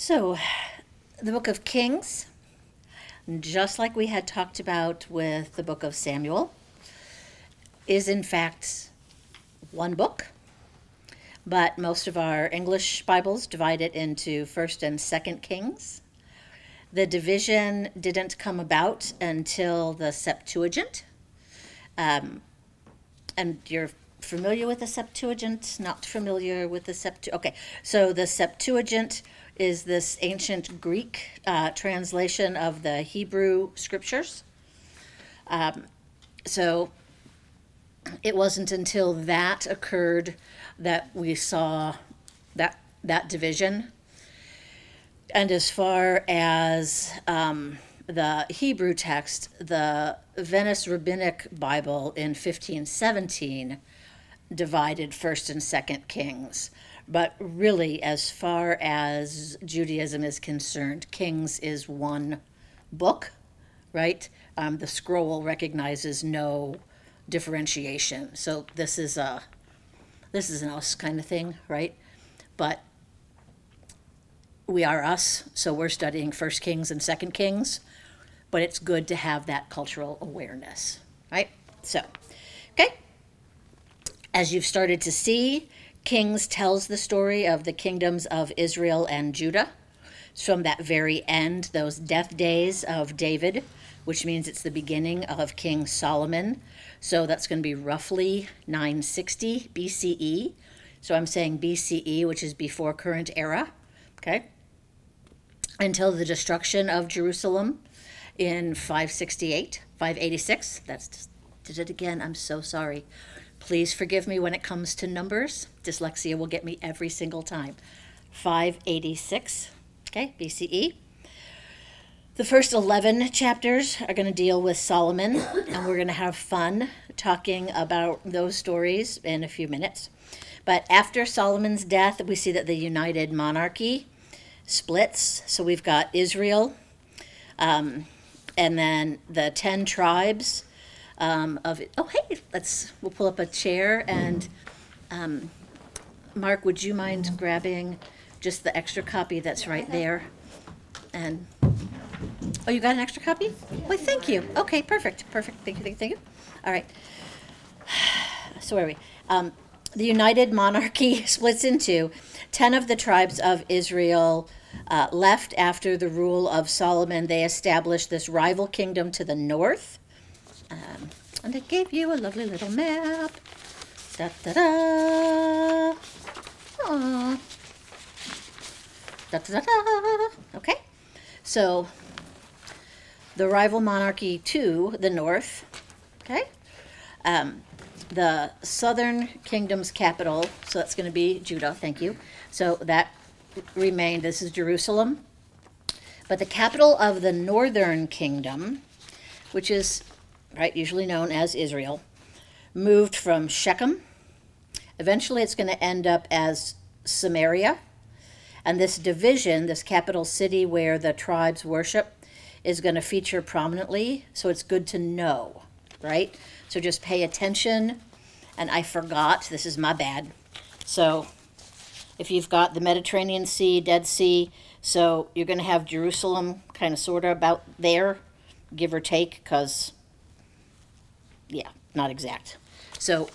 So, the book of Kings, just like we had talked about with the book of Samuel, is in fact one book, but most of our English Bibles divide it into 1st and 2nd Kings. The division didn't come about until the Septuagint. And you're familiar with the Septuagint? Not familiar with the Septuagint? Okay, so the Septuagint is this ancient Greek translation of the Hebrew scriptures. So it wasn't until that occurred that we saw that division. And as far as the Hebrew text, the Venice Rabbinic Bible in 1517 divided 1st and 2nd Kings. But really, as far as Judaism is concerned, Kings is one book, right? The scroll recognizes no differentiation. So this is an us kind of thing, right? But we are us, so we're studying 1st Kings and 2nd Kings, but it's good to have that cultural awareness, right? So, okay. As you've started to see, Kings tells the story of the kingdoms of Israel and Judah. It's from that very end, those death days of David, which means it's the beginning of King Solomon. So that's going to be roughly 960 BCE. So I'm saying BCE, which is before current era, okay? Until the destruction of Jerusalem in 586. Did it again. I'm so sorry. Please forgive me when it comes to numbers. Dyslexia will get me every single time. 586, okay, BCE. The first 11 chapters are going to deal with Solomon, and we're going to have fun talking about those stories in a few minutes. But after Solomon's death, we see that the united monarchy splits. So we've got Israel, and then the 10 tribes of it. Oh, hey, we'll pull up a chair, and Mark, would you mind grabbing just the extra copy that's right there? And oh, you got an extra copy? Why, thank you. Okay, perfect. Thank you. All right. So where are we? The united monarchy splits in two. 10 of the tribes of Israel left after the rule of Solomon. They established this rival kingdom to the north. And I gave you a lovely little map. Da-da-da. Aww. Da-da-da-da. Okay. So the rival monarchy to the north, okay? The southern kingdom's capital, so that's going to be Judah, thank you. So that remained, this is Jerusalem. But the capital of the northern kingdom, which is usually known as Israel, moved from Shechem. Eventually it's going to end up as Samaria. And this division, this capital city where the tribes worship, is going to feature prominently, so it's good to know, right? So just pay attention. And I forgot, this is my bad. So if you've got the Mediterranean Sea, Dead Sea, so you're going to have Jerusalem kind of sort of about there, give or take, because, yeah, not exact. So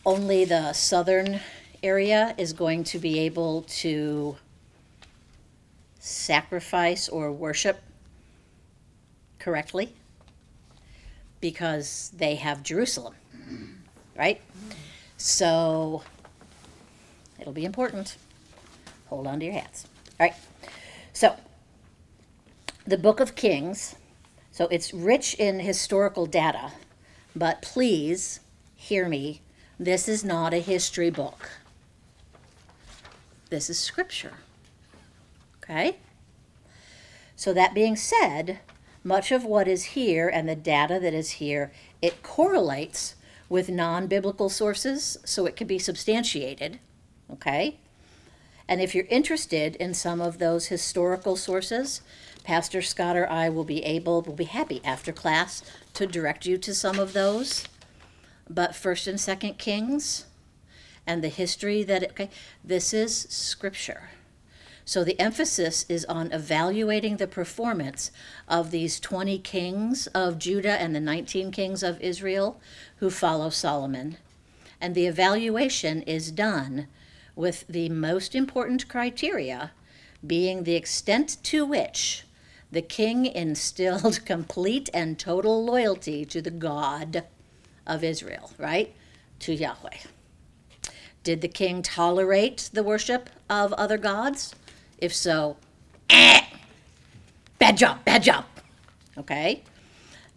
only the southern area is going to be able to sacrifice or worship correctly because they have Jerusalem, right? So it'll be important. Hold on to your hats. All right. So the Book of Kings, so it's rich in historical data, but please hear me. This is not a history book. This is scripture. Okay? So that being said, much of what is here and the data that is here, it correlates with non-biblical sources, so it can be substantiated. Okay? And if you're interested in some of those historical sources, Pastor Scott or I will be happy after class to direct you to some of those. But 1st and 2nd Kings and the history that this is scripture. So the emphasis is on evaluating the performance of these 20 kings of Judah and the 19 kings of Israel who follow Solomon. And the evaluation is done with the most important criteria being the extent to which the king instilled complete and total loyalty to the God of Israel, right? To Yahweh. Did the king tolerate the worship of other gods? If so, bad job, bad job. Okay?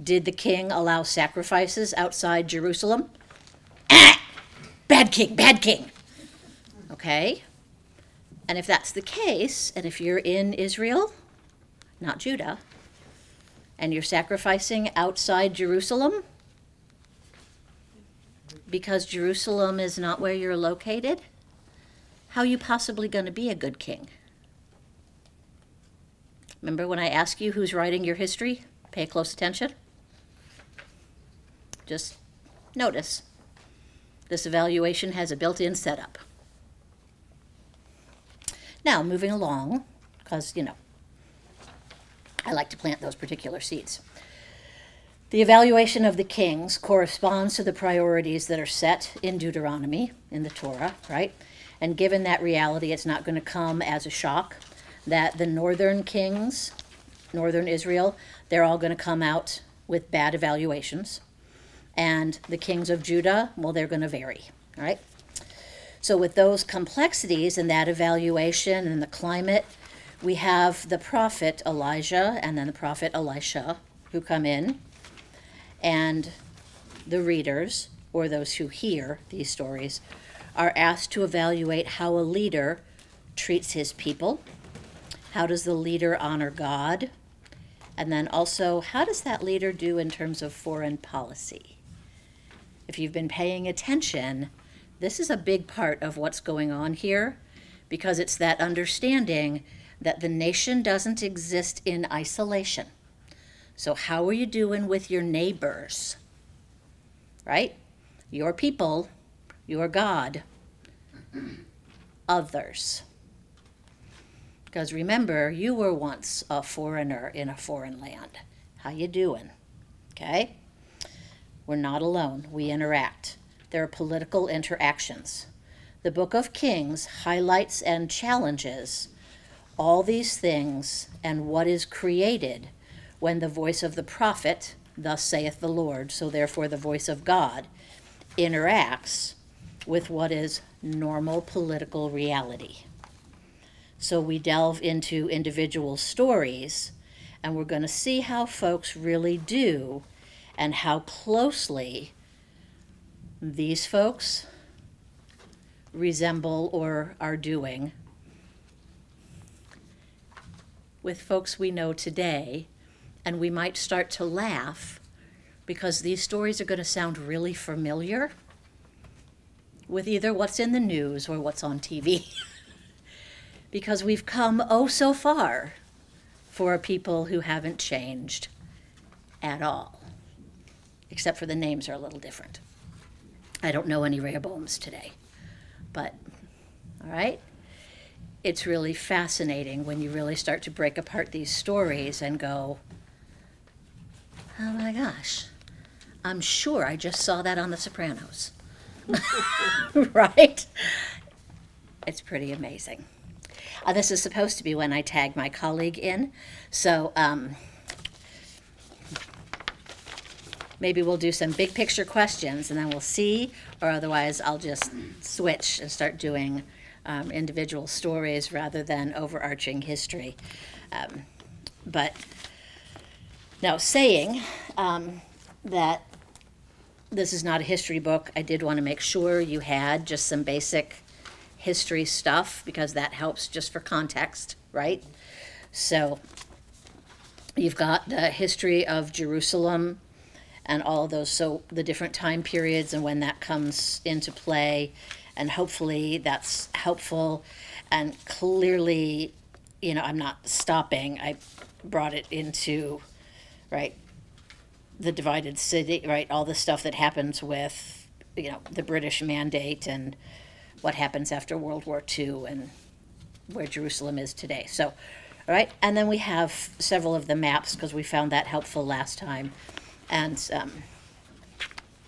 Did the king allow sacrifices outside Jerusalem? Bad king, bad king. Okay? And if that's the case, and if you're in Israel, not Judah, and you're sacrificing outside Jerusalem, because Jerusalem is not where you're located, how are you possibly going to be a good king? Remember when I ask you who's writing your history? Pay close attention. Just notice. This evaluation has a built-in setup. Now, moving along, because, I like to plant those particular seeds. The evaluation of the kings corresponds to the priorities that are set in Deuteronomy, in the Torah, right? And given that reality, it's not going to come as a shock that the northern kings, northern Israel, they're all going to come out with bad evaluations. And the kings of Judah, well, they're going to vary, all right? So with those complexities and that evaluation and the climate, we have the prophet Elijah and then the prophet Elisha who come in, and the readers, or those who hear these stories, are asked to evaluate how a leader treats his people. How does the leader honor God? And then also, how does that leader do in terms of foreign policy? If you've been paying attention, this is a big part of what's going on here, because it's that understanding that the nation doesn't exist in isolation. So how are you doing with your neighbors? Right? Your people, your God, others. Because remember, you were once a foreigner in a foreign land. How you doing? Okay? We're not alone. We interact. There are political interactions. The Book of Kings highlights and challenges all these things and what is created when the voice of the prophet, thus saith the Lord, so therefore the voice of God, interacts with what is normal political reality. So we delve into individual stories, and we're going to see how folks really do and how closely these folks resemble or are doing with folks we know today. And we might start to laugh because these stories are going to sound really familiar with either what's in the news or what's on TV. Because we've come oh so far for a people who haven't changed at all, except for the names are a little different. I don't know any Rehoboams today, but all right. It's really fascinating when you really start to break apart these stories and go, oh my gosh, I'm sure I just saw that on The Sopranos. Right? It's pretty amazing. This is supposed to be when I tag my colleague in, so maybe we'll do some big picture questions and then we'll see, or otherwise I'll just switch and start doing individual stories rather than overarching history. But now, saying that this is not a history book, I did want to make sure you had just some basic history stuff, because that helps just for context, right? So you've got the history of Jerusalem and all of those, so the different time periods and when that comes into play, and hopefully that's helpful. And clearly, I'm not stopping. I brought it into, right, the divided city, right, all the stuff that happens with, the British Mandate and what happens after World War II and where Jerusalem is today. So, all right, and then we have several of the maps because we found that helpful last time. And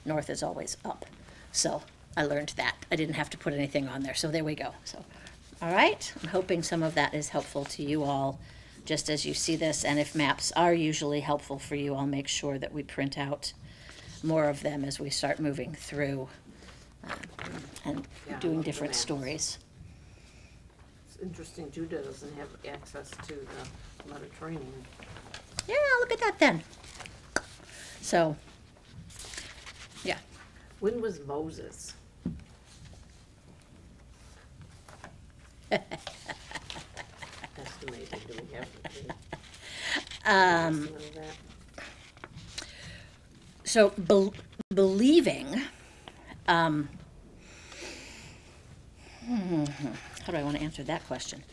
north is always up. So I learned that. I didn't have to put anything on there. So there we go. So, all right, I'm hoping some of that is helpful to you all just as you see this. And if maps are usually helpful for you, I'll make sure that we print out more of them as we start moving through and Yeah, I doing love the different maps. stories. It's interesting Judah doesn't have access to the Mediterranean. Yeah, look at that then. So, yeah. When was Moses? Estimated, do we have an estimate of that? So believing, how do I want to answer that question?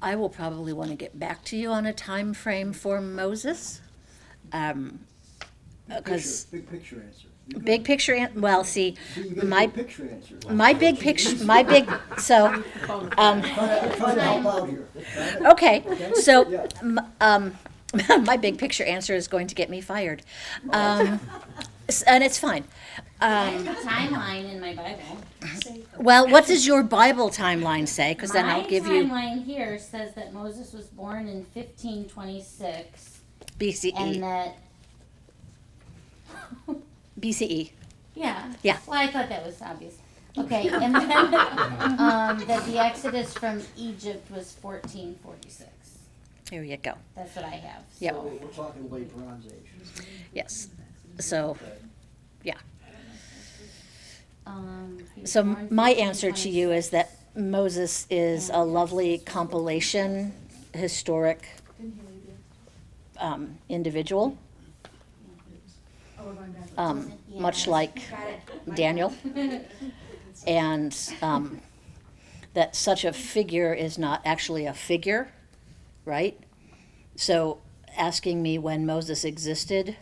I will probably want to get back to you on a time frame for Moses. Because Big picture answer. You got big it. picture, well, see, See, you get a my, big picture answer. my big picture, so, I'm trying to help out here. okay, so, Yeah. my big picture answer is going to get me fired. And it's fine. I have a timeline in my Bible. Well, what does your Bible timeline say? Because then I'll give you My timeline here says that Moses was born in 1526, and BCE. that BCE. yeah. Yeah. Well, I thought that was obvious. Okay, and then that the Exodus from Egypt was 1446. Here you go. That's what I have. Yep. So we're talking late Bronze Age. Yes. So, Okay. yeah. He was So born my answer to you 1526. is that Moses is a lovely compilation, historic individual, much like Daniel. And that such a figure is not actually a figure, right? So asking me when Moses existed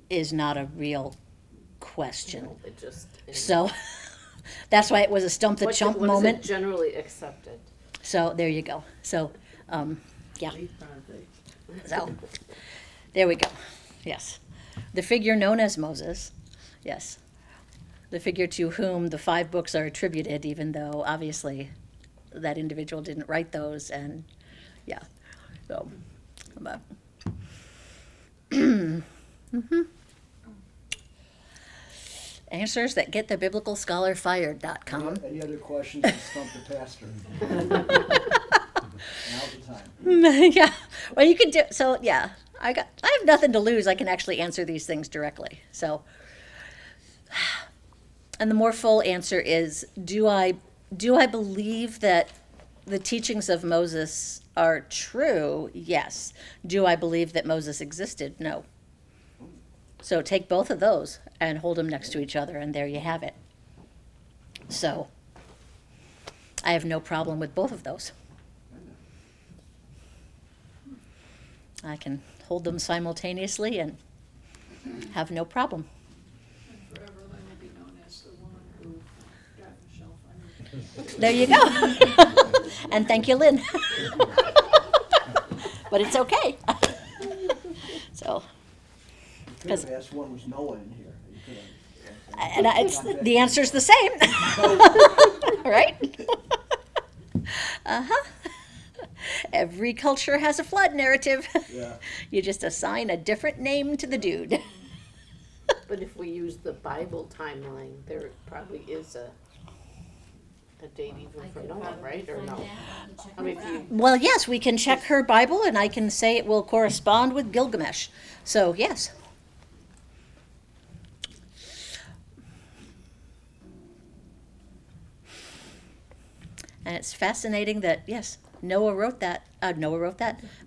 is not a real question. No, it just. So that's why it was a stump the chump What is it moment. generally accepted? So there you go. So, yeah, Late Bronze Age. so there we go. Yes. The figure known as Moses, yes. The figure to whom the 5 books are attributed, even though obviously that individual didn't write those, and yeah. So, but, answers that get the biblicalscholarfired.com. Any other questions to stump the pastor? Now's the time. Yeah. Well, you can do so. Yeah, I have nothing to lose. I can actually answer these things directly. So, and the more full answer is: do I believe that the teachings of Moses are true? Yes. Do I believe that Moses existed? No. So take both of those and hold them next to each other, and there you have it. So I have no problem with both of those. I can hold them simultaneously and have no problem. And forever I will be known as the woman who got Michelle fired. There you go. And thank you, Lynn. But it's okay. So, You could have asked one was Noah in here. You could have. and it's, the answer's the same. Right? Uh-huh. Every culture has a flood narrative. Yeah. You just assign a different name to the dude. But if we use the Bible timeline, there probably is a date even for Noah, right, or no? I mean, if you, Well, yes, we can check her Bible, and I can say it will correspond with Gilgamesh. So, yes. And it's fascinating that, yes, Noah wrote that.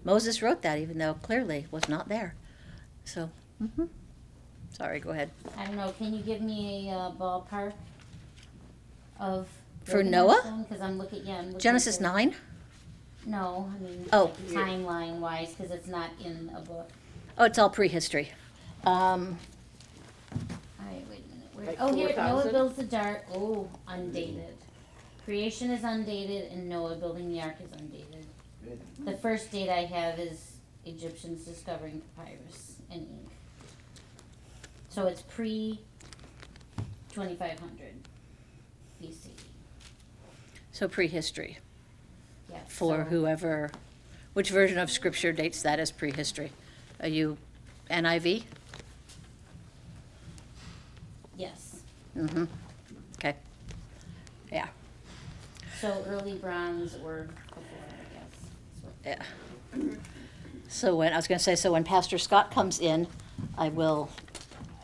Moses wrote that, even though clearly was not there. So, sorry, go ahead. I don't know. Can you give me a ballpark of For Noah? Because I'm looking. Yeah, I'm looking Genesis at 9. No, I mean, Oh. timeline wise, because it's not in a book. Oh, it's all prehistory. All right, wait a minute. Where, Like oh, here, Noah 4,000? builds the ark. Oh, undated. Creation is undated, and Noah building the ark is undated. Good. The first date I have is Egyptians discovering papyrus and ink. So it's pre 2500 BC. So prehistory Yeah. for so- whoever, which version of scripture dates that as prehistory? Are you NIV? Yes. Mm-hmm. Okay. Yeah, So early bronze or before, I guess. yeah. So when, I was gonna say, so when Pastor Scott comes in, I will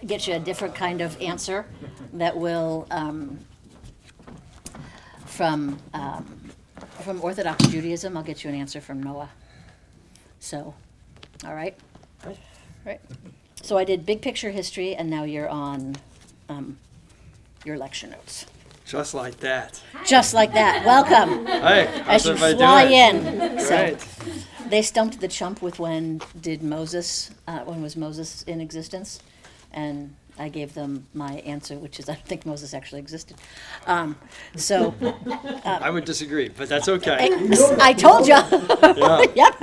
get you a different kind of answer that will, from Orthodox Judaism, I'll get you an answer from Noah. So, all right? Right. So I did big picture history, and now you're on, your lecture notes. Just like that. Just like that, welcome, Hey, as how's you everybody fly doing? in. So, Right. they stumped the chump with when was Moses in existence? And I gave them my answer, which is I don't think Moses actually existed. So, I would disagree, but that's okay. I told you. Yeah. Yep.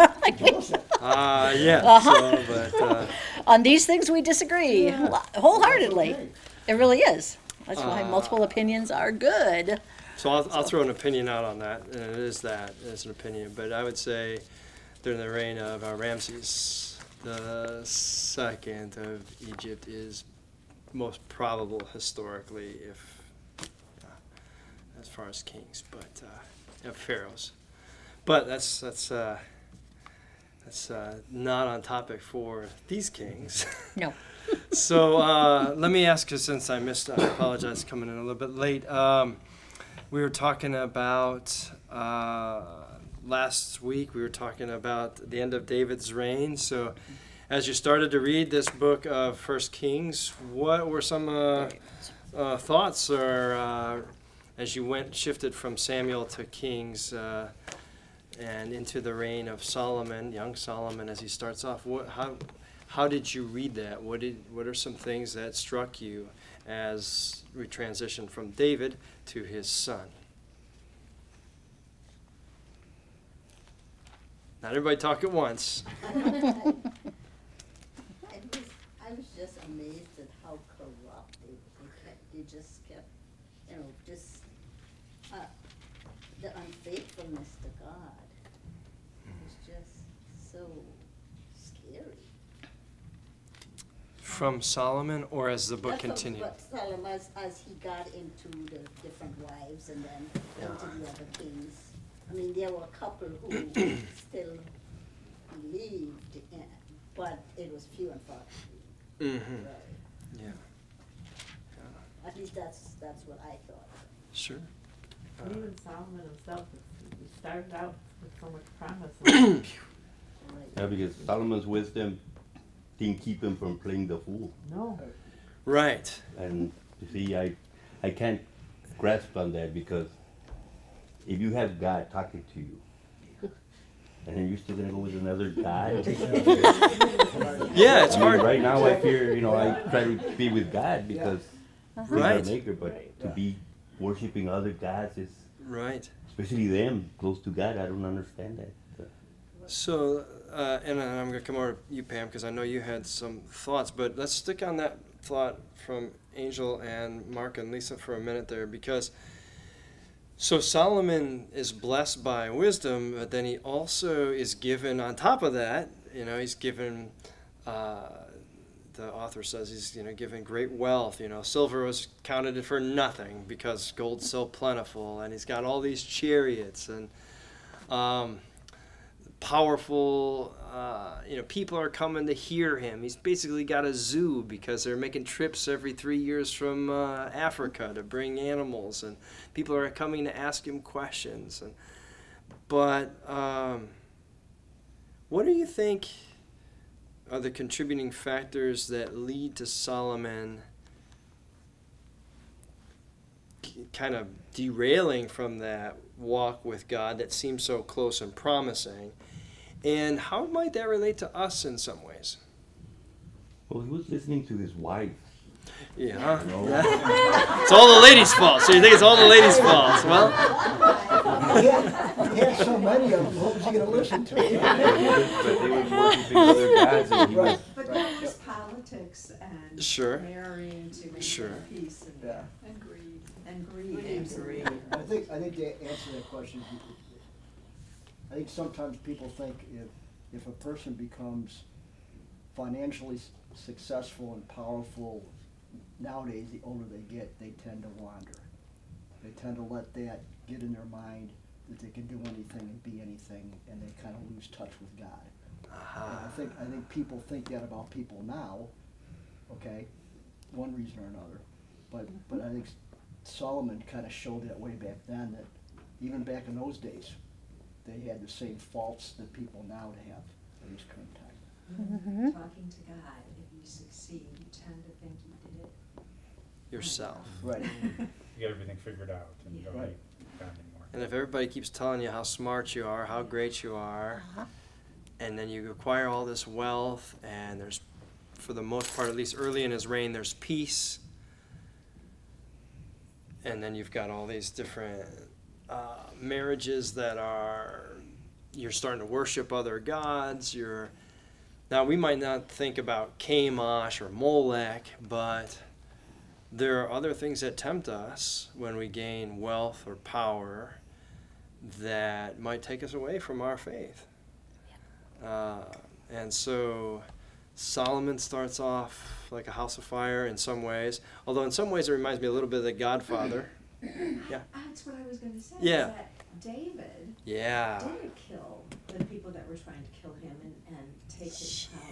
Yeah. Uh-huh. So, but On these things, we disagree wholeheartedly. It really is. That's why multiple opinions are good. so I'll throw an opinion out on that, and it is that it's an opinion. But I would say during the reign of Ramses the second of Egypt is most probable historically, if as far as kings, but pharaohs. But that's not on topic for these kings. No. So let me ask you, since I missed, I apologize coming in a little bit late. We were talking about, last week, we were talking about the end of David's reign. So as you started to read this book of First Kings, what were some thoughts, or as you shifted from Samuel to Kings and into the reign of Solomon, young Solomon, as he starts off, how did you read that? What are some things that struck you as we transition from David to his son? Not everybody talk at once. I was just amazed at how corrupt they just kept, the unfaithfulness to God. It was just so scary. From Solomon, or as the book That's what- continued? But Solomon, as he got into the different wives and then into the other kings, I mean, there were a couple who still believed in, but it was few and far between. Mm-hmm. Right. Yeah, At least that's what I thought. sure. And even Solomon himself, he started out with so much promise. Right. Yeah, because Solomon's wisdom didn't keep him from playing the fool. No. Right. And you see, I can't grasp on that, because if you have God talking to you, and then you're still gonna go with another God. Yeah, it's I mean, hard. right now I fear, I try to be with God because He's our Right. maker, but to be worshiping other gods is, Right. especially them close to God, I don't understand that. So, and I'm going to come over to you, Pam, because I know you had some thoughts, but let's stick on that thought from Angel and Mark and Lisa for a minute there, because so Solomon is blessed by wisdom, but then he also is given, on top of that, he's given, the author says he's, given great wealth. Silver was counted for nothing because gold's so plentiful, and he's got all these chariots and powerful, people are coming to hear him. He's basically got a zoo because they're making trips every 3 years from Africa to bring animals, and people are coming to ask him questions. But what do you think are the contributing factors that lead to Solomon kind of derailing from that walk with God that seems so close and promising. And how might that relate to us in some ways? Well, he was listening to his wife. Yeah. You know? Yeah. It's all the ladies' fault. So you think it's all the ladies' fault? Well, He had so many of them, what was he gonna listen to? But they were worshiping other gods, and he was. Right. But that was politics and Sure. marrying to maintain Sure. peace and, Yeah. and greed. And greed. I think to answer that question, I think sometimes people think if a person becomes financially successful and powerful, nowadays, the older they get, they tend to wander. They tend to let that get in their mind that they can do anything and be anything, and they kind of lose touch with God. And I think people think that about people now, okay, one reason or another. But I think Solomon kind of showed that way back then, that even back in those days, they had the same faults that people now have in this current time. Talking to God, if you succeed, you tend to think you did it. yourself. Right. You get everything figured out and you don't Right. need God anymore. And if everybody keeps telling you how smart you are, how great you are, and then you acquire all this wealth, and there's, for the most part, at least early in his reign, there's peace, and then you've got all these different marriages that are, you're starting to worship other gods. Now we might not think about Chemosh or Molech, but there are other things that tempt us when we gain wealth or power that might take us away from our faith. And so Solomon starts off like a house of fire in some ways, although in some ways it reminds me a little bit of The Godfather. Yeah. That's what I was gonna say. Yeah. Is that David Yeah. did kill the people that were trying to kill him and take his power.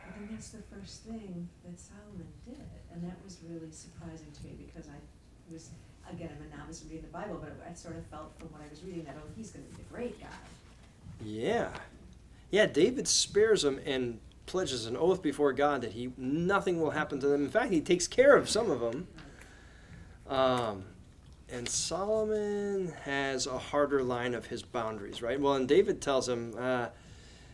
I think that's the first thing that Solomon did, and that was really surprising to me because I was, again, I'm a novice reading the Bible, but I sort of felt from what I was reading that, oh, he's gonna be the great guy. Yeah. Yeah, David spares them and pledges an oath before God that nothing will happen to them. In fact, he takes care of some of them. And Solomon has a harder line of his boundaries, right? Well, and David tells him, that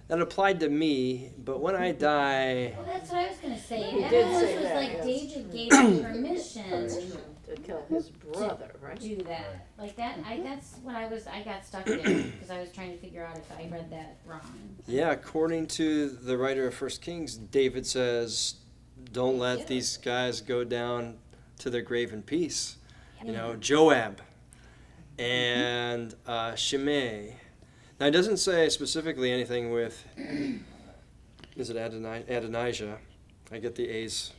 applied to me, but when I die... Well, that's what I was gonna say. He That did almost say was that, like yes. David gave him permission To kill his brother, to right? do that. Like that, that's what I got stuck there, because I was trying to figure out if I read that wrong. Yeah, according to the writer of 1 Kings, David says, don't let these guys go down to their grave in peace. You know, Joab and Shimei. Now, it doesn't say specifically anything with, is it Adonijah? I get the A's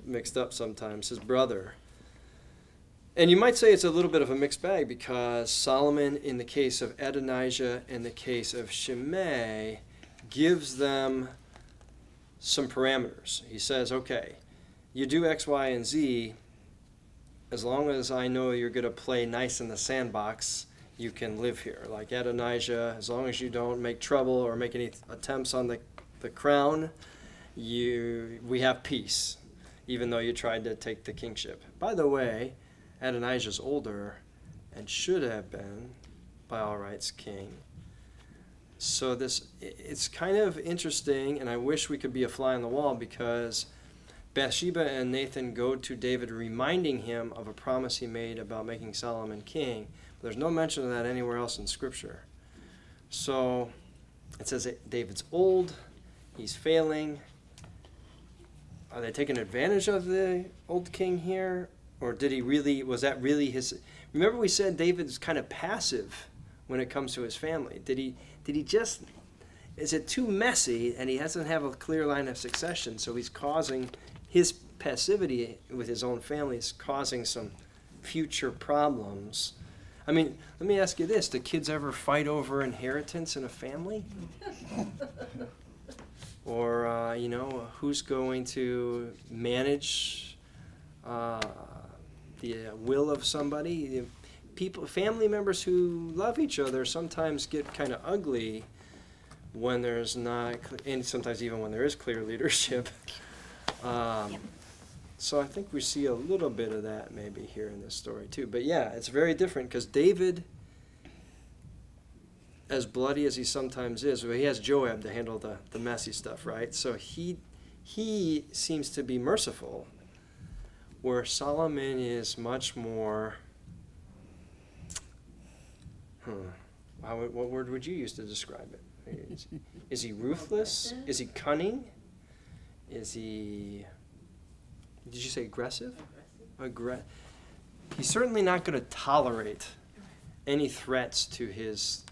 mixed up sometimes, his brother. And you might say it's a little bit of a mixed bag because Solomon, in the case of Adonijah, in the case of Shimei, gives them some parameters. He says, okay, you do X, Y, and Z. As long as I know you're going to play nice in the sandbox, you can live here. Like Adonijah, as long as you don't make trouble or make any attempts on the crown, we have peace, even though you tried to take the kingship. By the way, Adonijah's older and should have been, by all rights, king. So it's kind of interesting, and I wish we could be a fly on the wall because Bathsheba and Nathan go to David reminding him of a promise he made about making Solomon king. But there's no mention of that anywhere else in Scripture. So it says that David's old, he's failing. Are they taking advantage of the old king here? Or was that really his... Remember we said David's kind of passive when it comes to his family. Did he just... Is it too messy and he doesn't have a clear line of succession, so he's causing... His passivity with his own family is causing some future problems. I mean, let me ask you this. Do kids ever fight over inheritance in a family? Or, who's going to manage the will of somebody? Family members who love each other sometimes get kind of ugly when there's not, and sometimes even when there is clear leadership. So I think we see a little bit of that maybe here in this story too. But yeah, it's very different because David, as bloody as he sometimes is, well, he has Joab to handle the messy stuff, right? So he seems to be merciful, where Solomon is much more, what word would you use to describe it? Is he ruthless? Is he cunning? Is he, did you say aggressive? He's certainly not going to tolerate any threats to his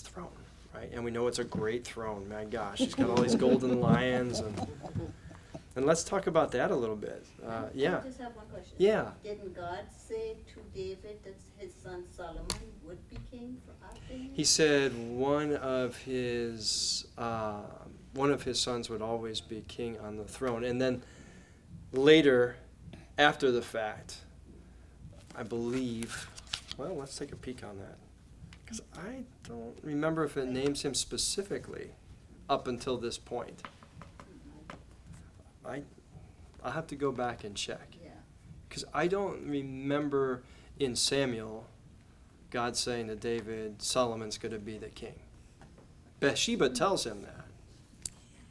throne, right? And we know it's a great throne. My gosh, he's got all these golden lions, and let's talk about that a little bit. Yeah. I just have one question. Yeah. Didn't God say to David that his son Solomon would be king after him? He said one of his sons would always be king on the throne, and then later, after the fact, I believe. Well, let's take a peek on that, because I don't remember if it names him specifically up until this point. I'll have to go back and check, because I don't remember in Samuel God saying to David, Solomon's going to be the king. Bathsheba tells him that.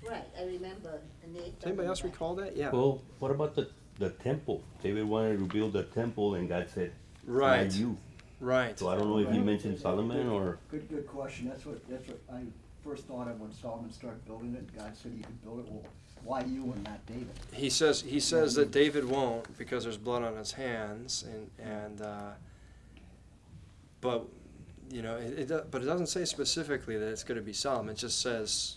Right, I remember. Does anybody else recall that? Yeah. Well, what about the temple? David wanted to build a temple, and God said, Right. "Not you." Right. So I don't know if he mentioned Solomon or. Good question. That's what I first thought of when Solomon started building it. God said you could build it. Well, why you and not David? He says that David won't because there's blood on his hands, but you know but it doesn't say specifically that it's going to be Solomon. It just says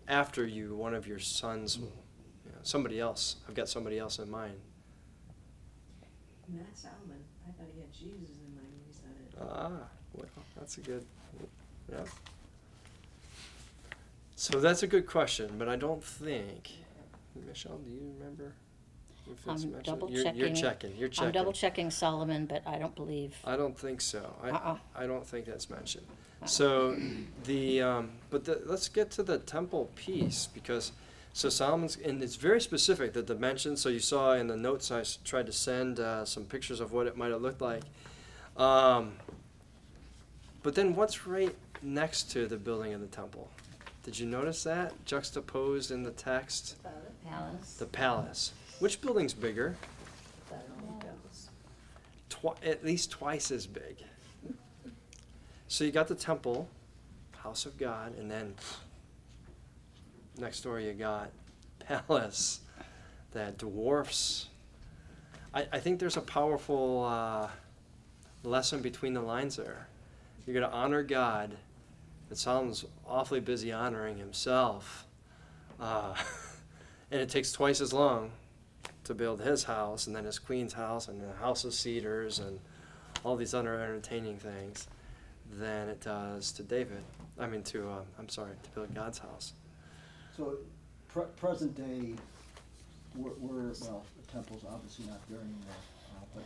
after you, one of your sons, somebody else. I've got somebody else in mind. Not Solomon. I thought he had Jesus in mind when he said it. Well, that's a good, yeah. So that's a good question, but I don't think, Michelle, do you remember if it's I'm mentioned? double You're checking. checking. I'm double checking Solomon, but I don't believe. I don't think so. I don't think that's mentioned. Uh-uh. So let's get to the temple piece, because so Solomon's, and it's very specific, the dimensions. So you saw in the notes I tried to send some pictures of what it might have looked like. But then what's right next to the building of the temple? Did you notice that juxtaposed in the text? Palace. The palace. Which building's bigger? At least twice as big. So you got the temple, house of God, and then next door you got palace that dwarfs. I think there's a powerful lesson between the lines there. You're going to honor God. It sounds awfully busy honoring himself. And it takes twice as long to build his house, and then his queen's house, and the house of cedars, and all these other entertaining things than it does to David. To build God's house. So, present day, well, the temple's obviously not there anymore, but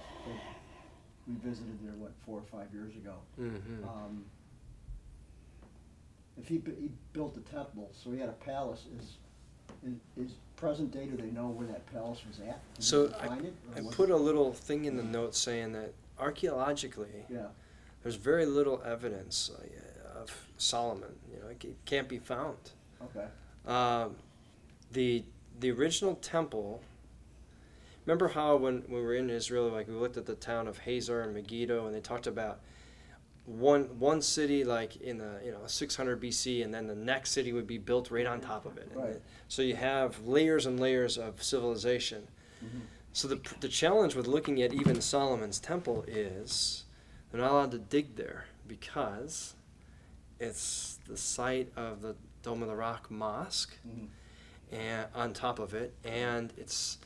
we visited there, 4 or 5 years ago. Mm-hmm. If he built the temple, so he had a palace, is present day, do they know where that palace was at? So I put a little thing in the notes saying that archaeologically, there's very little evidence of Solomon. It can't be found. Okay. The original temple. Remember how when we were in Israel, we looked at the town of Hazor and Megiddo, and they talked about one city in the 600 BC, and then the next city would be built right on top of it. Right. So you have layers and layers of civilization. Mm-hmm. So the challenge with looking at even Solomon's temple is they're not allowed to dig there because it's the site of the Dome of the Rock Mosque, and on top of it, and it's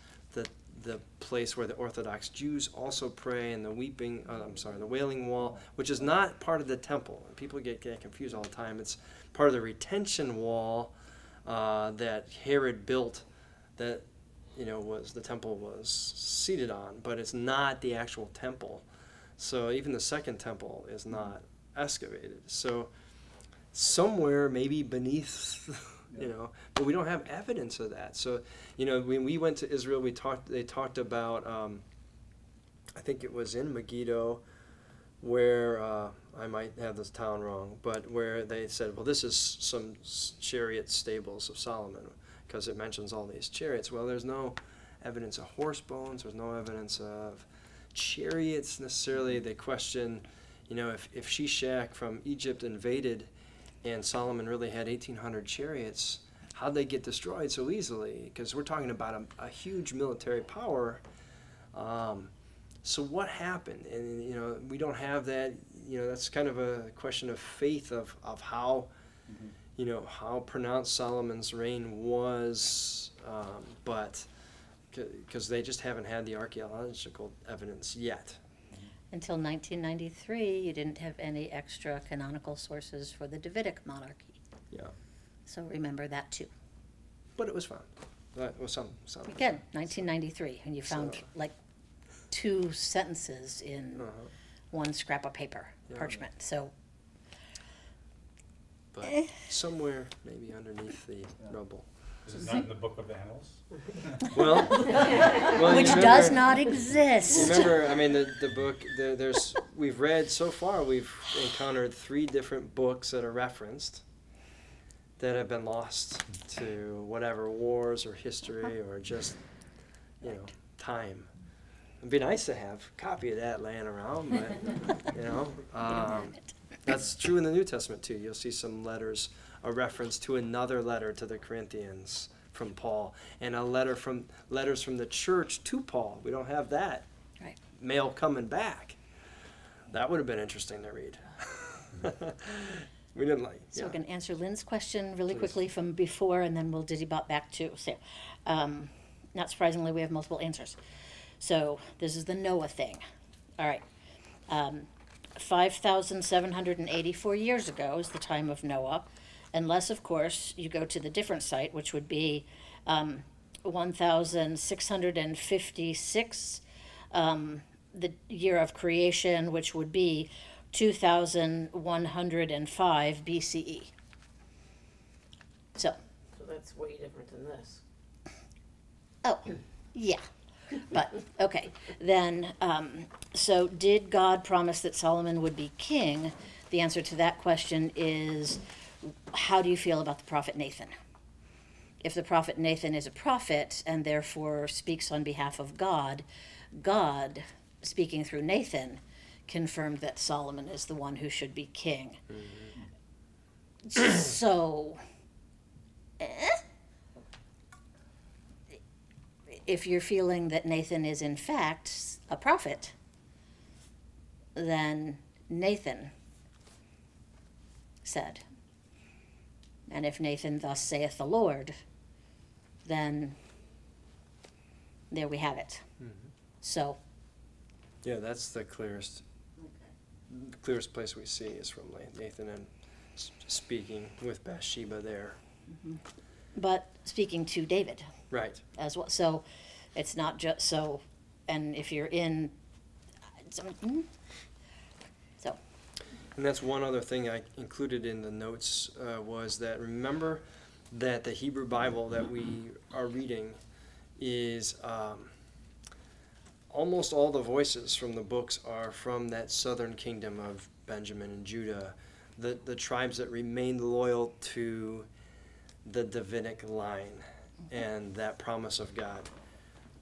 the place where the Orthodox Jews also pray, and the Wailing Wall, which is not part of the temple. People get confused all the time. It's part of the retention wall that Herod built, that the temple was seated on, but it's not the actual temple. So even the second temple is not excavated. So somewhere maybe beneath you know, but we don't have evidence of that. So, you know, when we went to Israel, they talked about, I think it was in Megiddo, where, I might have this town wrong, but where they said, well, this is some chariot stables of Solomon, because it mentions all these chariots. Well, there's no evidence of horse bones, there's no evidence of chariots necessarily. They question, you know, if Shishak from Egypt invaded and Solomon really had 1,800 chariots, how'd they get destroyed so easily? Because we're talking about a huge military power. So what happened? And, you know, we don't have that. You know, that's kind of a question of faith of how, you know, how pronounced Solomon's reign was, but because they just haven't had the archaeological evidence yet. Until 1993, you didn't have any extra canonical sources for the Davidic monarchy. Yeah. So remember that too. But it was fun. That was some. Again, 1993, and you found So- like 2 sentences in one scrap of paper, Yeah. parchment. So But somewhere maybe underneath the rubble. Is it not in the Book of Annals? Well, which you does remember- not exist. Remember, I mean, the book, we've read so far, we've encountered 3 different books that are referenced that have been lost to whatever wars or history or just, you know, time. It'd be nice to have a copy of that laying around, but, you know, that's true in the New Testament too. You'll see some letters, a reference to another letter to the Corinthians from Paul, and letters from the church to Paul. We don't have that Right. mail coming back. That would have been interesting to read. We didn't like. So Yeah. we're going to answer Lynn's question really Please. quickly from before, and then we'll diddy-bop back to. So, not surprisingly, we have multiple answers. So this is the Noah thing. All right. 5,784 years ago is the time of Noah, unless, of course, you go to the different site, which would be 1,656, the year of creation, which would be 2,105 BCE. So, So that's way different than this. oh, yeah. But, okay, then, so did God promise that Solomon would be king? The answer to that question is, how do you feel about the prophet Nathan? If the prophet Nathan is a prophet and therefore speaks on behalf of God, God, speaking through Nathan, confirmed that Solomon is the one who should be king. So, if you're feeling that Nathan is in fact a prophet, then Nathan said. And if Nathan, thus saith the Lord, then there we have it. So, Yeah, that's the clearest place we see is from Nathan and speaking with Bathsheba there. but speaking to David Right. as well. So it's not just so, and if you're in, so, And that's one other thing I included in the notes was that remember that the Hebrew Bible that we are reading is almost all the voices from the books are from that southern kingdom of Benjamin and Judah, the tribes that remained loyal to the Davidic line and that promise of God.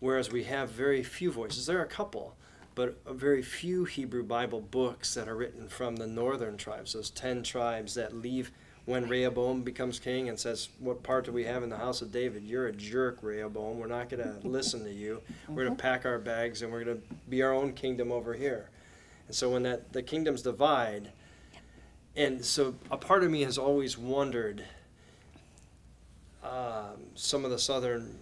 Whereas we have very few voices. There are a couple, but very few Hebrew Bible books that are written from the northern tribes, those 10 tribes that leave when Rehoboam becomes king and says, what part do we have in the house of David? You're a jerk, Rehoboam. We're not going to listen to you. We're going to pack our bags and we're going to be our own kingdom over here. And so when the kingdoms divide, and so a part of me has always wondered, some of the southern,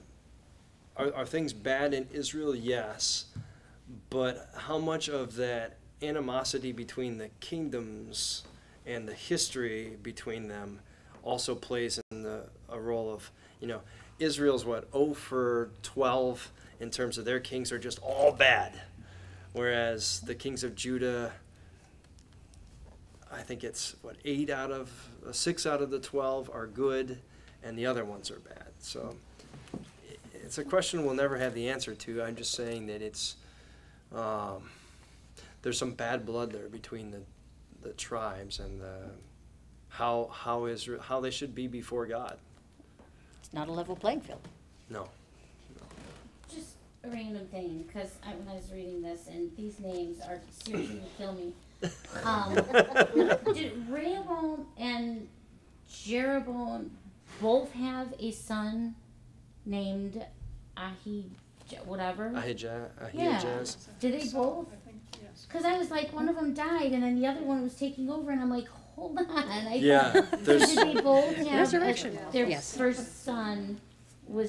are things bad in Israel? Yes. But how much of that animosity between the kingdoms and the history between them also plays in a role of, Israel's 0 for 12 in terms of their kings are just all bad. Whereas the kings of Judah, I think it's 6 out of the 12 are good, and the other ones are bad. So it's a question we'll never have the answer to. I'm just saying that it's there's some bad blood there between the tribes and how they should be before God. It's not a level playing field. No. Just a random thing, because when I was reading this, and these names are seriously will kill me. Did Rehoboam and Jeroboam both have a son named Ahijaz. Did they both? Because I was like, one of them died, and then the other one was taking over, and I'm like, hold on. Yeah, there's Did they both have Resurrection. their Yes. first son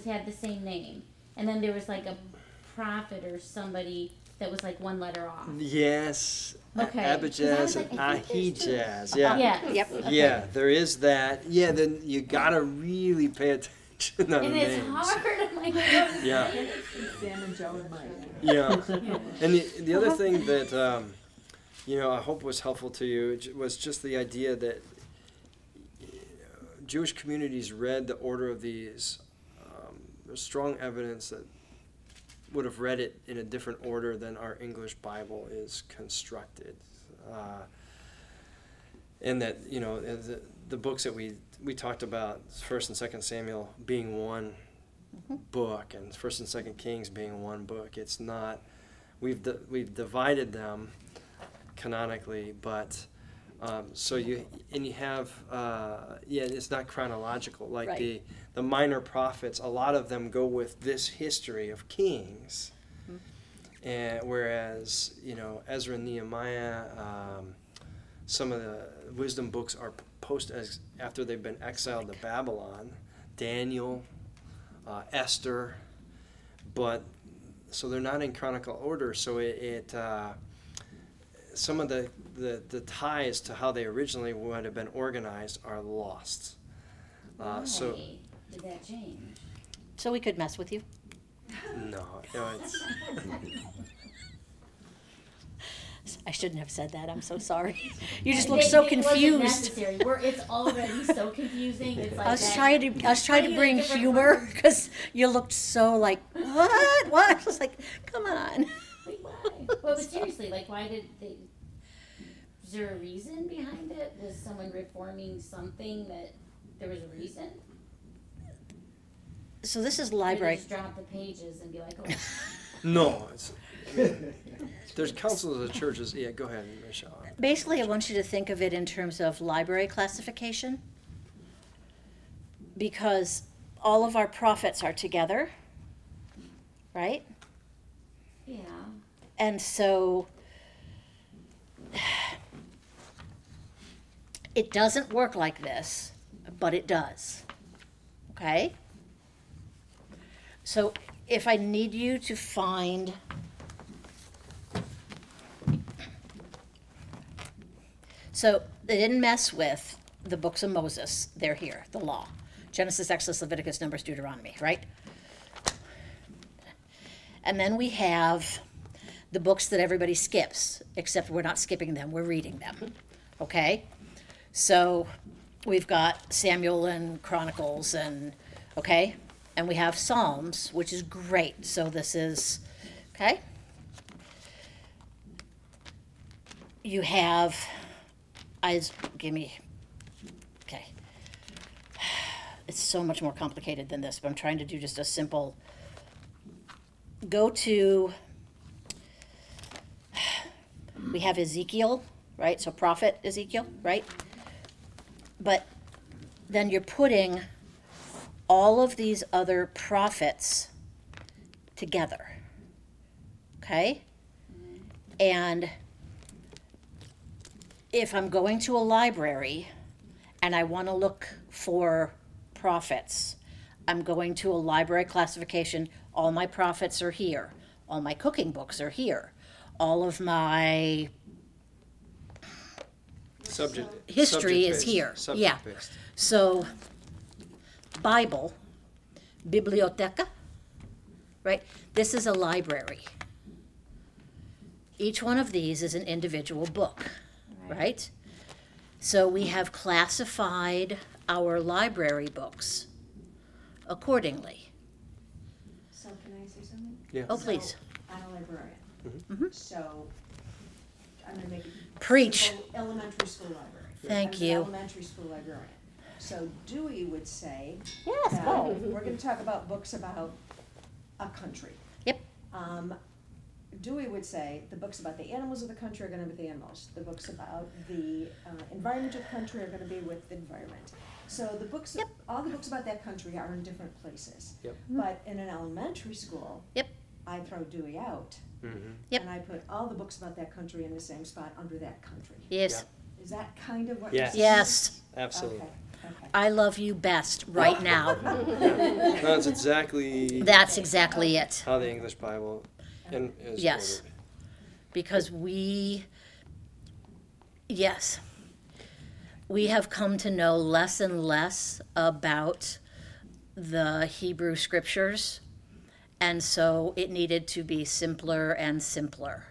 had the same name, and then there was like a prophet or somebody that was like one letter off. Yes. Okay. Abijaz Like, and I think there's Ahijaz. Yeah. Yeah. Yep. Okay. Yeah, there is that. Yeah, then you gotta really pay attention on And the it's names. hard. I'm like, what? Yeah. Sam and Joe and Mike. Yeah. And the other thing that I hope was helpful to you was just the idea that Jewish communities read the order of these. There's strong evidence that would have read it in a different order than our English Bible is constructed. And that, the books that we talked about, 1st and 2nd Samuel being one book, and 1st and 2nd Kings being one book. It's not, we've divided them canonically, but so you have it's not chronological like Right. the minor prophets. A lot of them go with this history of kings, and whereas Ezra and Nehemiah, some of the wisdom books are after they've been exiled to Babylon. Daniel, Esther, but so they're not in chronicle order. So it some of the ties to how they originally would have been organized are lost. So Why did that change? So we could mess with you. no, it's I shouldn't have said that. I'm so sorry. You just It- look so it wasn't confused. necessary. It's already so confusing. It's like I was that. trying to bring humor because you looked so like what? What? I was like, come on. Like, why? Well, but seriously, like, why did they? Is there a reason behind it? Was someone reforming something that there was a reason? So this is Or they library. just drop the pages and be like, oh, no. There's councils of churches. Yeah, go ahead, Michelle. Basically, I want you to think of it in terms of library classification, because all of our prophets are together, right? yeah. And so it doesn't work like this, but it does. Okay? So if I need you to find so they didn't mess with the books of Moses. They're here, the law. Genesis, Exodus, Leviticus, Numbers, Deuteronomy, right? And then we have the books that everybody skips, except we're not skipping them, we're reading them. Okay? So we've got Samuel and Chronicles and, okay? And we have Psalms, which is great. So this is, okay? You have, okay. It's so much more complicated than this, but I'm trying to do just a simple, go to, we have Ezekiel, right? So prophet Ezekiel, right? But then you're putting all of these other prophets together, okay? And if I'm going to a library and I want to look for prophets, I'm going to a library classification. All my prophets are here. All my cooking books are here. All of my history is here. Yeah. Subject-based. So, Bible, biblioteca, right? This is a library. Each one of these is an individual book, right? So we have classified our library books accordingly. So can I say something? Yeah. Oh, please. So, I'm a librarian. Mhm. So, I'm gonna make it. Preach. simple, elementary school library. Thank I'm you. an elementary school librarian. So Dewey would say Yes, that oh. we're gonna talk about books about a country. Yep. Dewey would say the books about the animals of the country are gonna be with the animals. The books about the environment of the country are gonna be with the environment. So the books, Yep. all the books about that country are in different places. Yep. But in an elementary school, Yep. I throw Dewey out. Mm-hmm. Yep. And I put all the books about that country in the same spot under that country. Yes. Is that kind of what Yes. you're saying? Yes. Absolutely. Okay, okay. I love you best right now. That's exactly That's exactly it. how the English Bible is Yes. ordered. Because we have come to know less and less about the Hebrew scriptures, and so it needed to be simpler and simpler.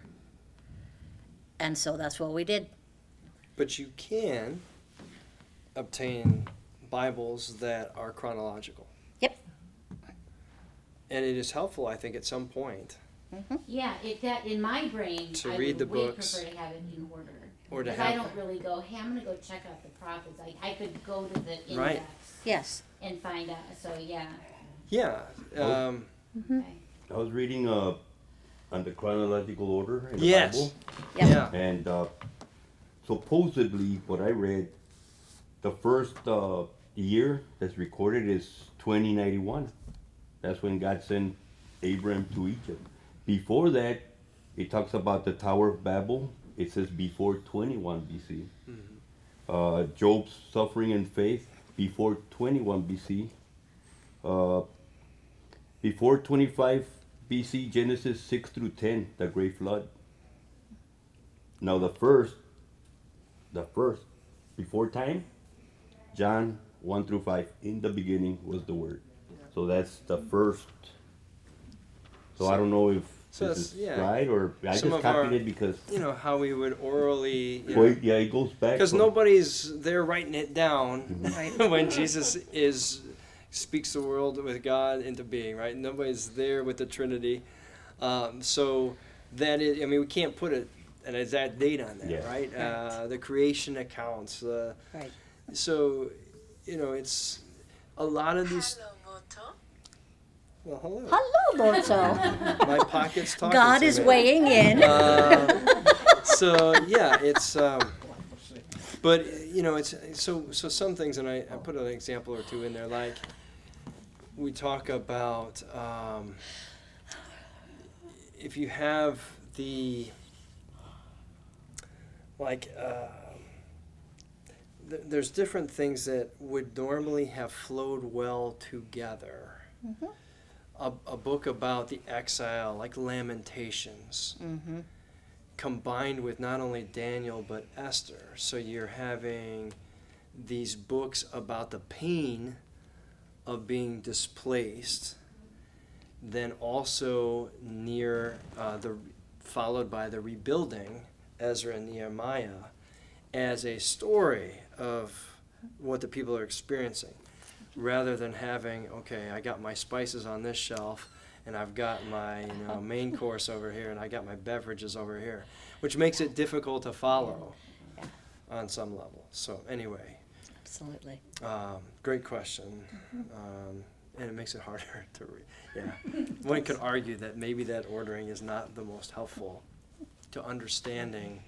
And so that's what we did. But you can obtain Bibles that are chronological. Yep. And it is helpful, I think, at some point. Yeah, that in my brain, To I read the would way books. prefer to have it in order. Or to Because I have- don't really go, hey, I'm gonna go check out the prophets. I could go to the index Right. Yes. and find out. So yeah. Yeah. Okay. I was reading on the chronological order in the Yes. Bible, Yep. Yeah. and supposedly what I read, the first year that's recorded is 2091. That's when God sent Abraham to Egypt. Before that, it talks about the Tower of Babel. It says before 21 BC. Job's suffering and faith before 21 BC. Before 25 BC, Genesis 6 through 10, the Great Flood. Now the first, before time, John 1 through 5, in the beginning was the Word. So that's the first. So I don't know if So this that's- is yeah. right, or I Some just of our- copied it because, You know, how we would orally. well, yeah, it goes back. Because from- nobody's there writing it down Right. when Jesus speaks the world with God into being, right? Nobody's there with the Trinity. So that is, I mean, we can't put an exact date on that, Yeah. right? The creation accounts. Right. So, you know, it's a lot of these. Well, hello. Hello, Borto. My pocket's talking God to is me. weighing in. So yeah, it's. But you know, it's so some things, and I put an example or two in there. Like we talk about if you have the there's different things that would normally have flowed well together. A book about the exile, like Lamentations, combined with not only Daniel but Esther. So you're having these books about the pain of being displaced, then also followed by the rebuilding, Ezra and Nehemiah, as a story of what the people are experiencing, rather than having, okay, I got my spices on this shelf, and I've got my main course over here, and I got my beverages over here, which makes it difficult to follow on some level. So anyway, Absolutely. great question, and it makes it harder to read. Yeah, one could argue that maybe that ordering is not the most helpful to understanding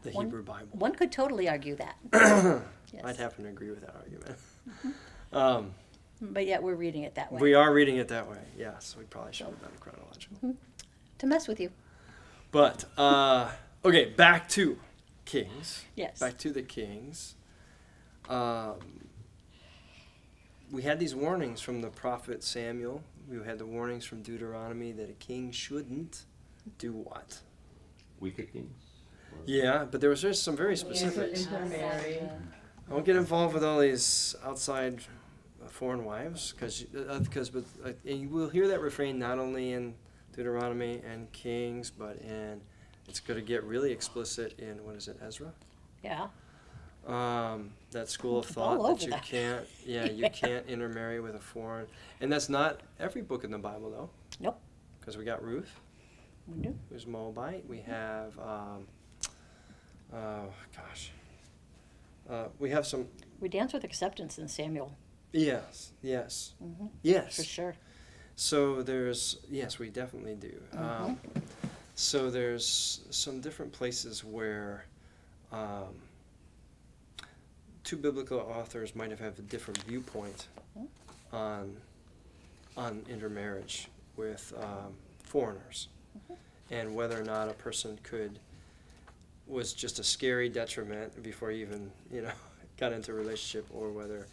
the Hebrew Bible. One could totally argue that. Yes. I'd happen to agree with that argument. But yet we're reading it that way. We are reading it that way, yes. We probably should have done chronological. To mess with you. But, okay, back to Kings. Yes. Back to the Kings. We had these warnings from the prophet Samuel. We had the warnings from Deuteronomy that a king shouldn't do what? Wicked things. Yeah, but there was just some very specifics. Don't get involved with all these outside foreign wives, because and you will hear that refrain not only in Deuteronomy and Kings, but it's going to get really explicit in, what is it, Ezra? Yeah. that school of All thought that over you that. can't, you can't intermarry with a foreign. And that's not every book in the Bible, though. Nope. Because we got Ruth, We do. who's Moabite. We have, we have some, We dance with acceptance in Samuel, yes, Mhm. yes. for sure. So there's, yes, we definitely do. So there's some different places where two biblical authors might have a different viewpoint on intermarriage with foreigners, and whether or not a person was just a scary detriment before you even got into a relationship, or whether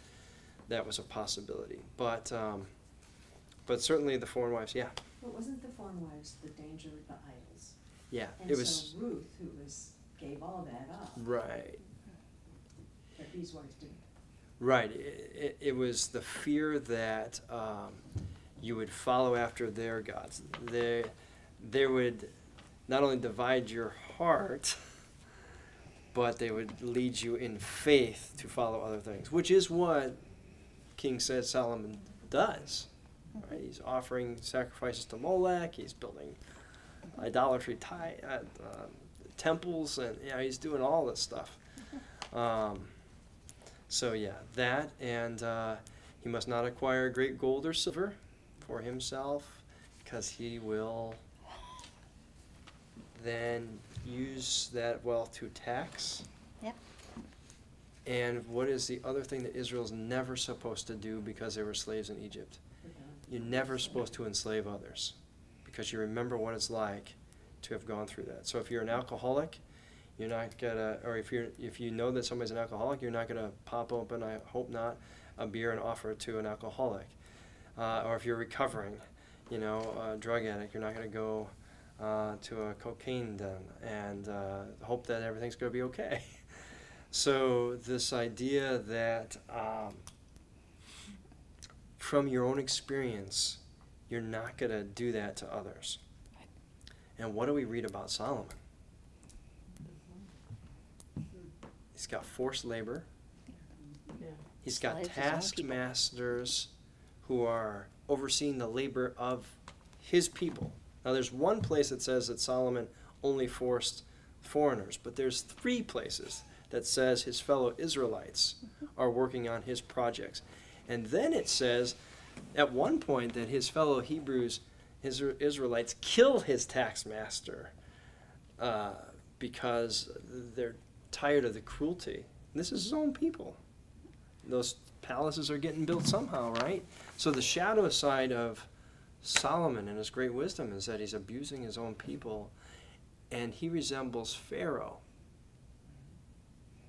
that was a possibility. But certainly the foreign wives, yeah. But wasn't the foreign wives the danger with the idols? Yeah, And it was so Ruth, who gave all that up, right. but these wives didn't. Right. It was the fear that you would follow after their gods. They would not only divide your heart, but they would lead you in faith to follow other things, which is what King Solomon does. Right? He's offering sacrifices to Molech. He's building idolatry temples, and he's doing all this stuff. So yeah, that, and he must not acquire great gold or silver for himself, because he will then use that wealth to tax. Yep. And what is the other thing that Israel's never supposed to do because they were slaves in Egypt? You're never supposed to enslave others, because you remember what it's like to have gone through that. So if you're an alcoholic, you're not gonna, or if you know that somebody's an alcoholic, you're not gonna pop open, I hope not, a beer and offer it to an alcoholic. Or if you're recovering, a drug addict, you're not gonna go to a cocaine den and hope that everything's gonna be okay. So this idea that from your own experience, you're not gonna do that to others. And what do we read about Solomon? He's got forced labor. Yeah. He's got Slaves his own people. taskmasters who are overseeing the labor of his people. Now there's one place that says that Solomon only forced foreigners, but there's 3 places that says his fellow Israelites are working on his projects. And then it says at one point that his fellow Hebrews, his Israelites, kill his taxmaster because they're tired of the cruelty. This is his own people. Those palaces are getting built somehow, right? So the shadow side of Solomon and his great wisdom is that he's abusing his own people, and he resembles Pharaoh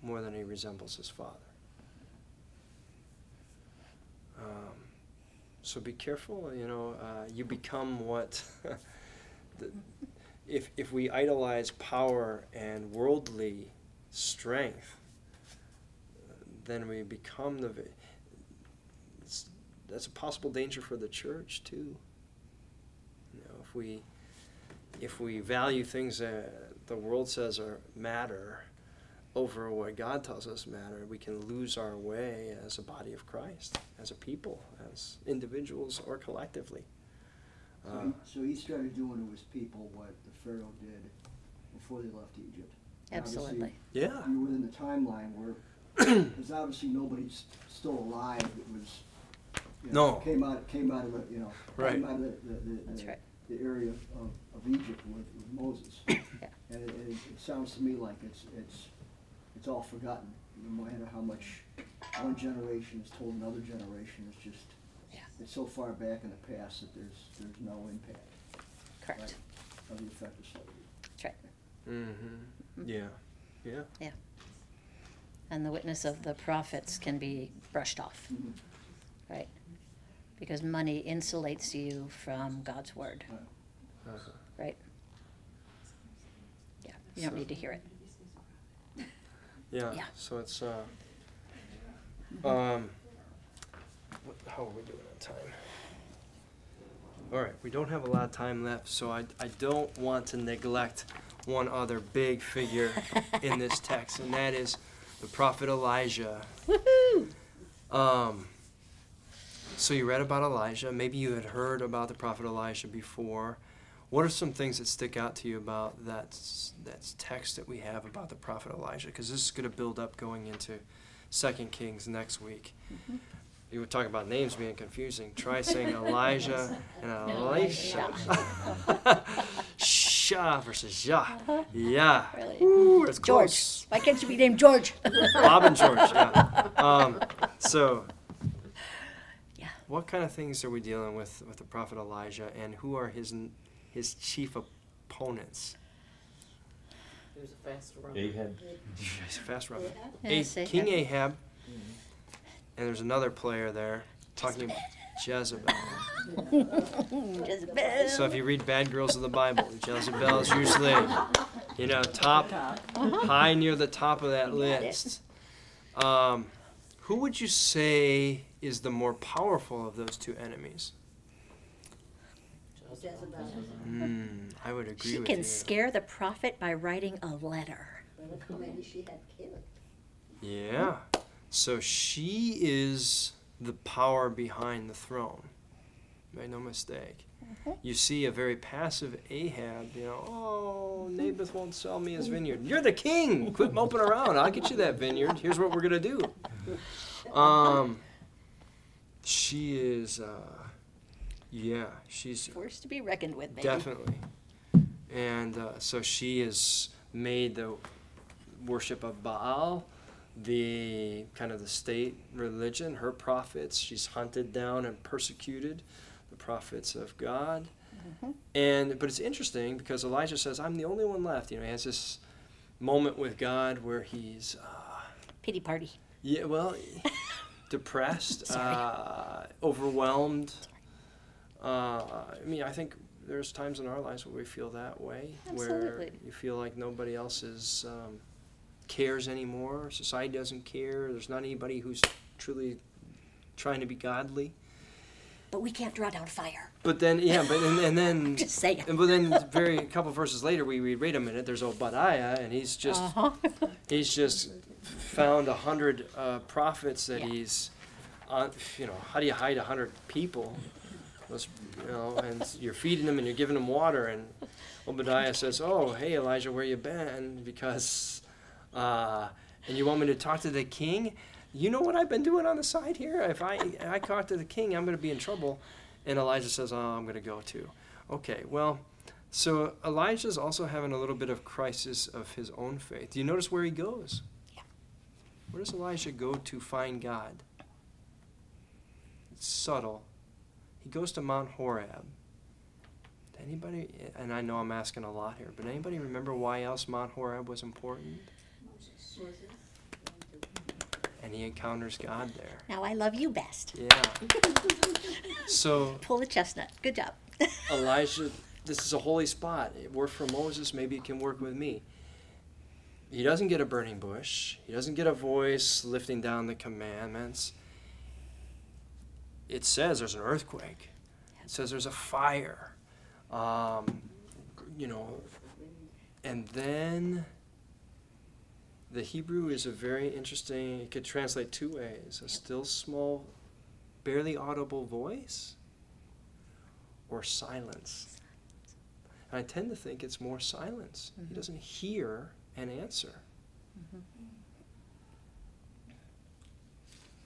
more than he resembles his father. So be careful, you become what, if we idolize power and worldly strength, then we become that's a possible danger for the church too. If we value things that the world says matter over what God tells us matter, we can lose our way as a body of Christ, as a people, as individuals or collectively. So he started doing to his people what the Pharaoh did before they left Egypt. Absolutely. Yeah. You're within the timeline where, because obviously nobody's still alive that was, No. came out of the, Right. came out of That's right. the area of Egypt with Moses. And it sounds to me like it's all forgotten. No matter how much one generation has told another generation, it's just, it's so far back in the past that there's no impact. Correct. Of the effect of slavery. That's right. Mm-hmm. Yeah. Yeah. Yeah. And the witness of the prophets can be brushed off, right? Because money insulates you from God's word, right? Yeah, you don't need to hear it. Yeah. Yeah. So it's how are we doing on time? All right, we don't have a lot of time left, so I don't want to neglect one other big figure in this text, and that is the prophet Elijah. So you read about Elijah. Maybe you had heard about the prophet Elijah before. What are some things that stick out to you about that text that we have about the prophet Elijah? Because this is going to build up going into 2 Kings next week. Mm-hmm. You were talking about names being confusing. Try saying Elijah and Elisha. Shah versus Yah. Yeah. Really? Ooh, it's George. close. Why can't you be named George? Bob and George, yeah. So, Yeah. what kind of things are we dealing with the prophet Elijah, and who are his chief opponents? Who's a fast runner? Ahab. He's a fast runner. Yes, Ahab. King Ahab, and there's another player there talking about Jezebel. Jezebel. So if you read Bad Girls of the Bible, Jezebel is usually, high near the top of that list. Who would you say is the more powerful of those two enemies? I would agree She with can you. scare the prophet by writing a letter. Look how many she had killed. Yeah. So she is the power behind the throne. Make no mistake. You see a very passive Ahab, oh, Naboth won't sell me his vineyard. You're the king. Quit moping around. I'll get you that vineyard. Here's what we're going to do. She is, she's Force to be reckoned with, maybe. definitely. And so she has made the worship of Baal the kind of the state religion, her prophets. She's hunted down and persecuted the prophets of God. But it's interesting because Elijah says, I'm the only one left. He has this moment with God where he's Pity party. yeah, well, depressed, Sorry. overwhelmed. I think there's times in our lives where we feel that way, where Absolutely. you feel like nobody else cares anymore. Society doesn't care. There's not anybody who's truly trying to be godly. But we can't draw down fire. But then, and then, Just saying. But then, a couple verses later, we read, wait a minute, there's Obadiah, and he's just found 100 prophets that he's, how do you hide 100 people? And you're feeding them and you're giving them water, and Obadiah says, oh, hey, Elijah, where you been? Because, and you want me to talk to the king? You know what I've been doing on the side here? If I talk to the king, I'm going to be in trouble. And Elijah says, oh, I'm going to go too. Okay, well, so Elijah's also having a little bit of crisis of his own faith. Do you notice where he goes? Yeah. Where does Elijah go to find God? It's subtle. He goes to Mount Horeb. Anybody, and I know I'm asking a lot here, but anybody remember why else Mount Horeb was important? Moses. And he encounters God there. Now I love you best. Yeah. So Pull the chestnut. Good job. Elijah, this is a holy spot. It worked for Moses. Maybe it can work with me. He doesn't get a burning bush. He doesn't get a voice lifting down the commandments. It says there's an earthquake. It says there's a fire. And then the Hebrew is a very interesting, it could translate two ways. A still small, barely audible voice, or silence. And I tend to think it's more silence. He doesn't hear an answer.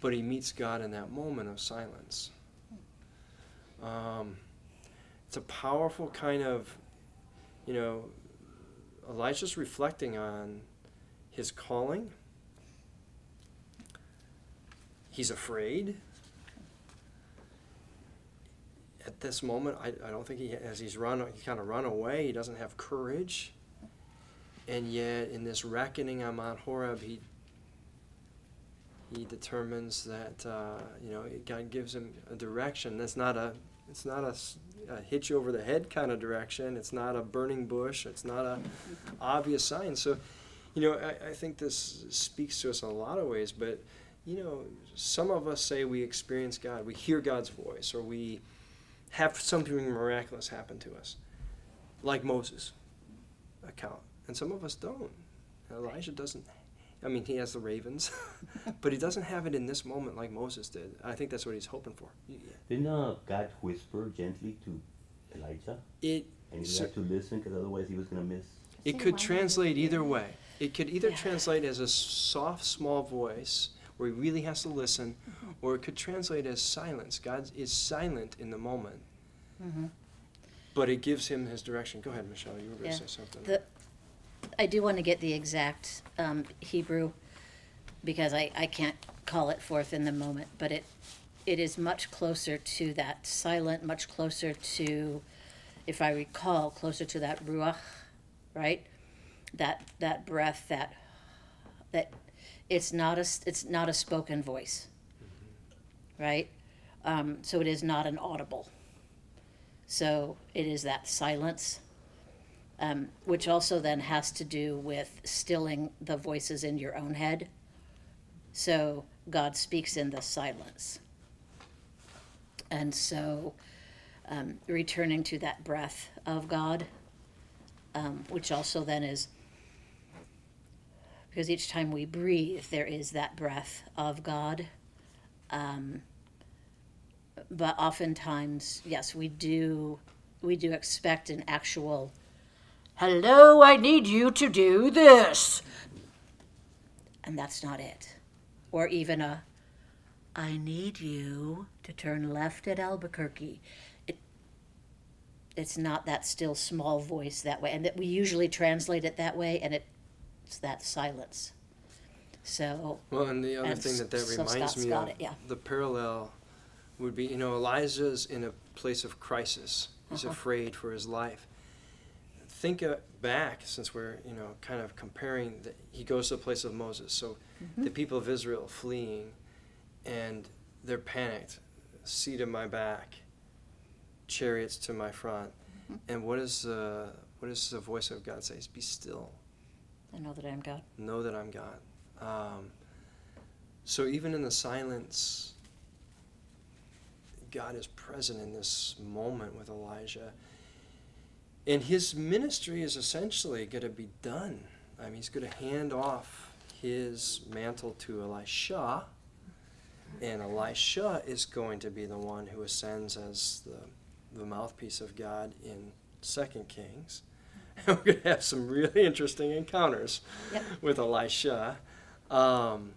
But he meets God in that moment of silence. It's a powerful kind of, Elijah's reflecting on his calling. He's afraid. At this moment, I don't think he kind of run away. He doesn't have courage. And yet, in this reckoning on Mount Horeb, he determines that God gives him a direction. It's not a hit you over the head kind of direction. It's not a burning bush. It's not a obvious sign. So, I think this speaks to us in a lot of ways. But some of us say we experience God, we hear God's voice, or we have something miraculous happen to us, like Moses' account. And some of us don't. Elijah doesn't. I mean, he has the ravens, but he doesn't have it in this moment like Moses did. I think that's what he's hoping for. Didn't God whisper gently to Elijah? And he had to listen because otherwise he was going to miss. It could translate either way. It could either translate as a soft, small voice where he really has to listen, or it could translate as silence. God is silent in the moment, but it gives him his direction. Go ahead, Michelle. You were going to say something. I do want to get the exact Hebrew because I can't call it forth in the moment, but it is much closer to that silent, much closer to, if I recall, closer to that ruach, right? That breath, that it's not a spoken voice, right? So it is not an audible. So it is that silence. Which also then has to do with stilling the voices in your own head. So God speaks in the silence. And so returning to that breath of God, which also then is, because each time we breathe, there is that breath of God. But oftentimes, yes, we do expect an actual, hello, I need you to do this. And that's not it. Or even I need you to turn left at Albuquerque. It's not that still small voice that way. And that we usually translate it that way, and it's that silence. So. Well, and the other thing that reminds me of, the parallel would be, Elijah's in a place of crisis. He's afraid for his life. Think back, since we're, kind of comparing, he goes to the place of Moses. So the people of Israel fleeing, and they're panicked. Sea to my back, chariots to my front. And what does the voice of God say? Be still. I know that I am God. Know that I'm God. So even in the silence, God is present in this moment with Elijah. And his ministry is essentially going to be done. I mean, he's going to hand off his mantle to Elisha, and Elisha is going to be the one who ascends as the mouthpiece of God in 2 Kings. And we're going to have some really interesting encounters with Elisha. And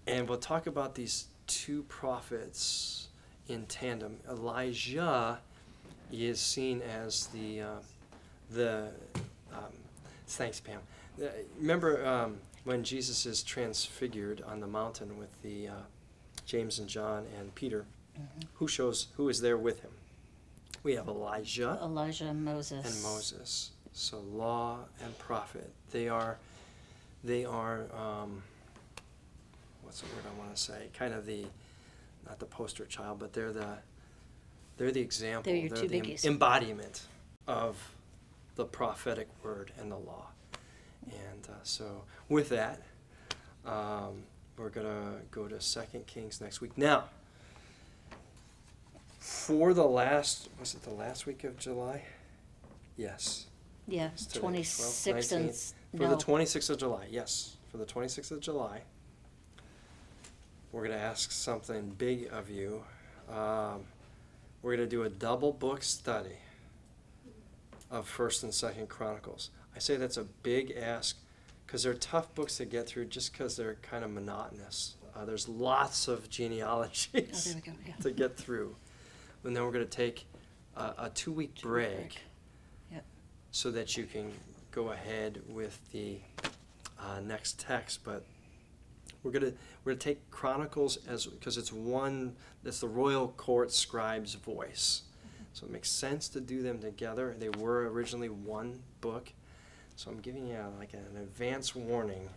we'll talk about these two prophets in tandem. Elijah is seen as thanks, Pam. Remember when Jesus is transfigured on the mountain with the James and John and Peter? Who is there with him? We have Elijah and Moses. And Moses. So law and prophet. They are what's the word I want to say? Kind of not the poster child, but they're the example. They're two biggies. Embodiment of the prophetic word and the law. And so with that, we're going to go to 2 Kings next week. Now, for was it the last week of July? Yes. Yeah, 26th and... For the 26th of July, yes. For the 26th of July, we're going to ask something big of you. We're going to do a double book study of 1st and 2nd Chronicles. I say that's a big ask because they're tough books to get through just because they're kind of monotonous. There's lots of genealogies to get through. And then we're going to take a 2-week break so that you can go ahead with the next text. But we're gonna take Chronicles because it's the royal court scribe's voice. So it makes sense to do them together. They were originally one book. So I'm giving you like an advance warning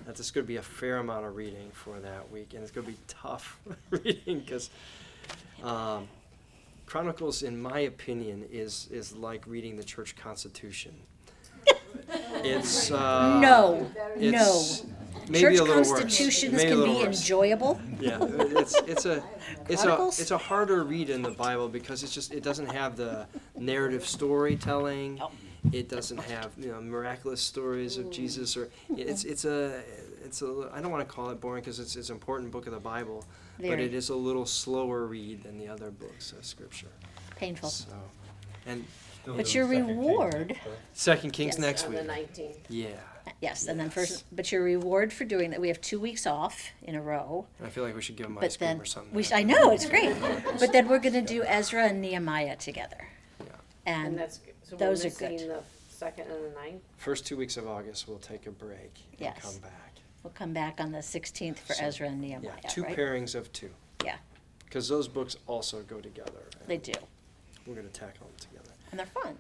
that there's going to be a fair amount of reading for that week, and it's going to be tough reading because Chronicles, in my opinion, is like reading the church constitution. It's no. Maybe church a little constitutions worse. can be enjoyable. Yeah, it's a harder read in the Bible because it doesn't have the narrative storytelling. It doesn't have miraculous stories of Jesus, or it's I don't want to call it boring because it's an important book of the Bible, but Very. it is a little slower read than the other books of Scripture. Painful. So, and Still But doing your Second Kings, reward- correct? Second Kings Yes. next On week. the 19th. Yeah, Yes, and then Yes. first, but your reward for doing that, we have 2 weeks off in a row. I feel like we should give them But ice cream then, or something. I know, it's great. But then we're gonna do Ezra and Nehemiah together. Yeah. And And that's, so we're those are missing good. the 2nd and the 9th? First 2 weeks of August, we'll take a break and Yes. come back. we'll come back on the 16th for So, Ezra and Nehemiah, Yeah, two right? pairings of two. Yeah, Because those books also go together. they do, We're going to tackle them together. and they're fun.